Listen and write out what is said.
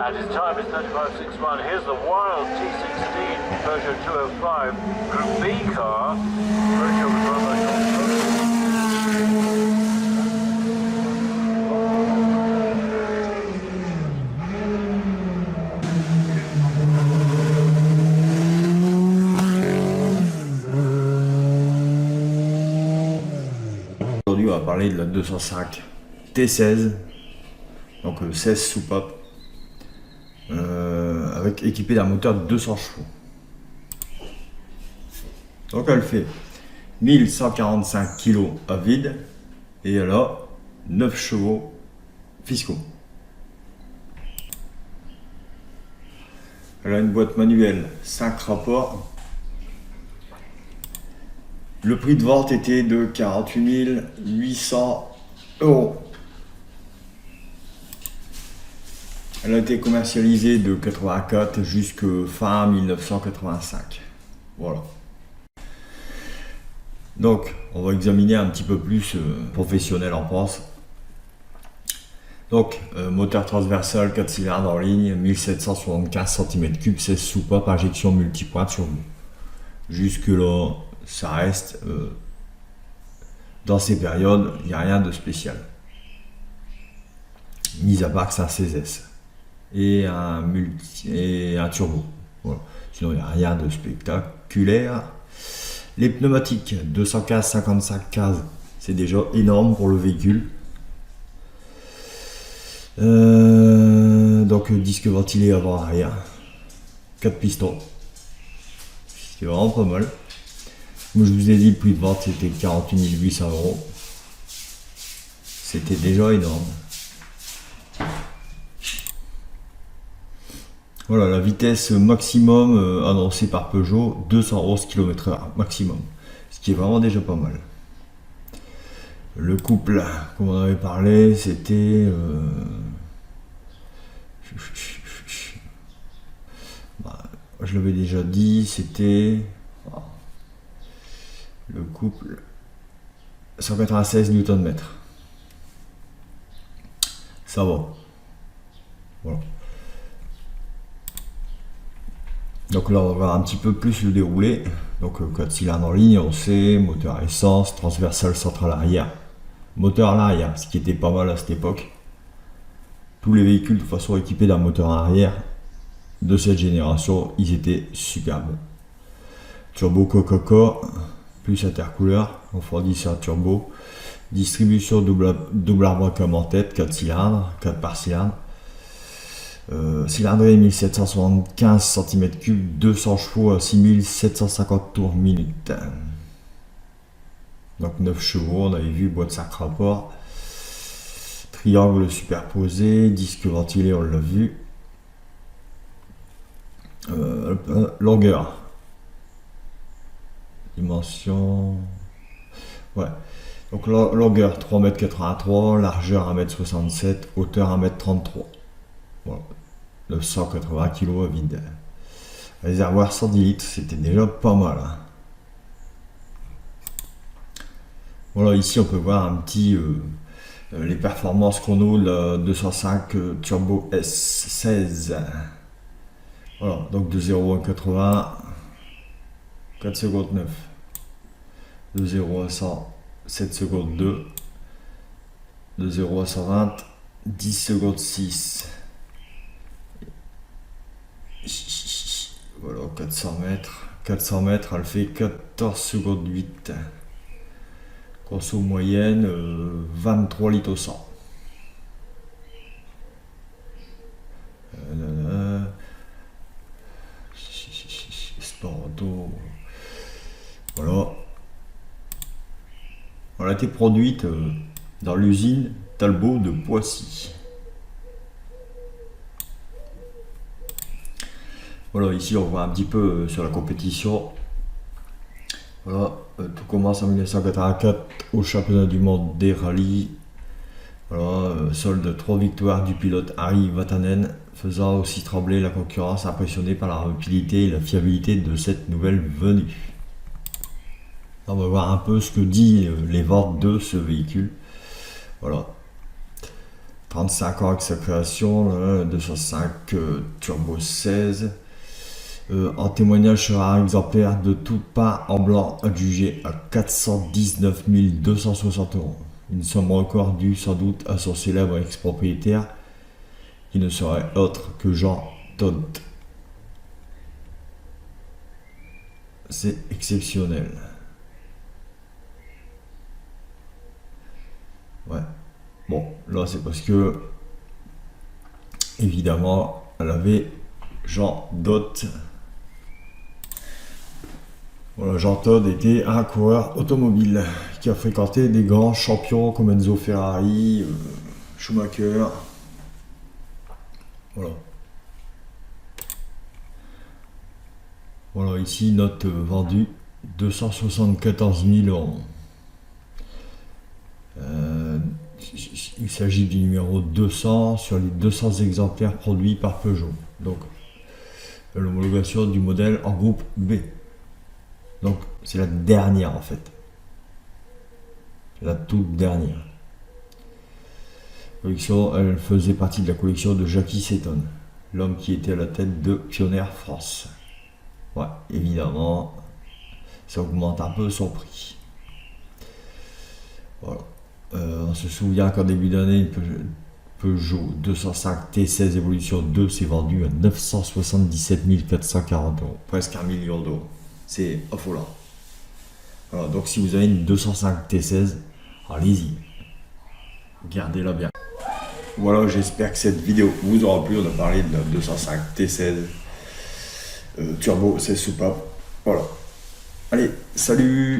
And his time is 35.61. Here's the wild T16 Peugeot 205 Group B car. Very sure it was run by Aujourd'hui, on va parler de la 205 T16, donc 16 soupapes, avec équipé d'un moteur de 200 chevaux. Donc elle fait 1145 kg à vide et elle a 9 chevaux fiscaux. Elle a une boîte manuelle 5 rapports. Le prix de vente était de 48 800 €. Elle a été commercialisée de 84 jusqu'à fin 1985. Voilà. Donc, on va examiner un petit peu plus professionnel en pense. Donc, moteur transversal 4 cylindres en ligne, 1775 cm3, 16 soupapes, injection multipoint turbo. Jusque là, ça reste dans ces périodes, il n'y a rien de spécial. Mis à part que c'est un 16S et un turbo. Voilà. Sinon, il n'y a rien de spectaculaire. Les pneumatiques 215 55 15, c'est déjà énorme pour le véhicule. Donc disque ventilé avant arrière, 4 pistons, c'est vraiment pas mal. Comme je vous ai dit, le prix de vente c'était 48 800 €. C'était déjà énorme. Voilà, la vitesse maximum annoncée par Peugeot, 211 km/h maximum. Ce qui est vraiment déjà pas mal. Le couple, comme on avait parlé, c'était... je l'avais déjà dit, c'était... Le couple 196 Nm. Ça va. Voilà. Donc là on va voir un petit peu plus le déroulé. Donc 4 cylindres en ligne, on sait, moteur à essence, transversal central arrière. Moteur à l'arrière, ce qui était pas mal à cette époque. Tous les véhicules de toute façon équipés d'un moteur à arrière de cette génération, ils étaient superbes. Turbo Coca-Cola plus intercouleur, refroidisseur turbo, distribution double arbre en tête, 4 cylindres, 4 par cylindre, cylindrée 1775 cm3, 200 chevaux à 6750 tours minute. Donc 9 chevaux, on avait vu, boîte 5 rapports, triangle superposé, disque ventilé, on l'a vu. Longueur, dimension, ouais, donc longueur 3,83 m, largeur 1,67 m, hauteur 1,33 m. Voilà. 980 kg à vide. Réservoir 110 litres, c'était déjà pas mal. Hein. Voilà, ici on peut voir un petit les performances chrono de la 205 Turbo S16. Voilà, donc de 0 à 80, 4 secondes 9. De 0 à 100, 7 secondes 2. De 0 à 120, 10 secondes 6. Voilà, 400 mètres. 400 mètres, elle fait 14 secondes 8. Conso moyenne, 23 litres au 100. Sport auto. Voilà. Elle a été produite dans l'usine Talbot de Poissy. Voilà, ici on voit un petit peu sur la compétition. Voilà, tout commence en 1984 au championnat du monde des rallyes. Voilà, solde 3 victoires du pilote Harry Vatanen, faisant aussi trembler la concurrence, impressionnée par la rapidité et la fiabilité de cette nouvelle venue. On va voir un peu ce que dit les ventes de ce véhicule. Voilà. 35 ans avec sa création, le 205 Turbo 16. En témoignage sur un exemplaire de tout peint en blanc adjugé à 419 260 €. Une somme record due sans doute à son célèbre ex-propriétaire qui ne serait autre que Jean Todt. C'est exceptionnel. Ouais. Bon, là c'est parce que évidemment elle avait Jean Todt. Voilà, Jean Todt était un coureur automobile qui a fréquenté des grands champions comme Enzo Ferrari, Schumacher. Voilà. Voilà, ici, note vendue 274 000 €. Il s'agit du numéro 200 sur les 200 exemplaires produits par Peugeot. Donc, l'homologation du modèle en groupe B. Donc, c'est la dernière en fait. La toute dernière. Collection, elle faisait partie de la collection de Jackie Seton, l'homme qui était à la tête de Pioneer France. Ouais, évidemment, ça augmente un peu son prix. Voilà. On se souvient qu'en début d'année, une Peugeot 205 T16 Evolution 2 s'est vendu à 977 440 €, presque 1 million d'euros. C'est affolant. Voilà, donc si vous avez une 205 T16, allez-y, gardez-la bien. Voilà, j'espère que cette vidéo vous aura plu. On a parlé de la 205 T16 Turbo 16 soupapes. Voilà. Allez, salut!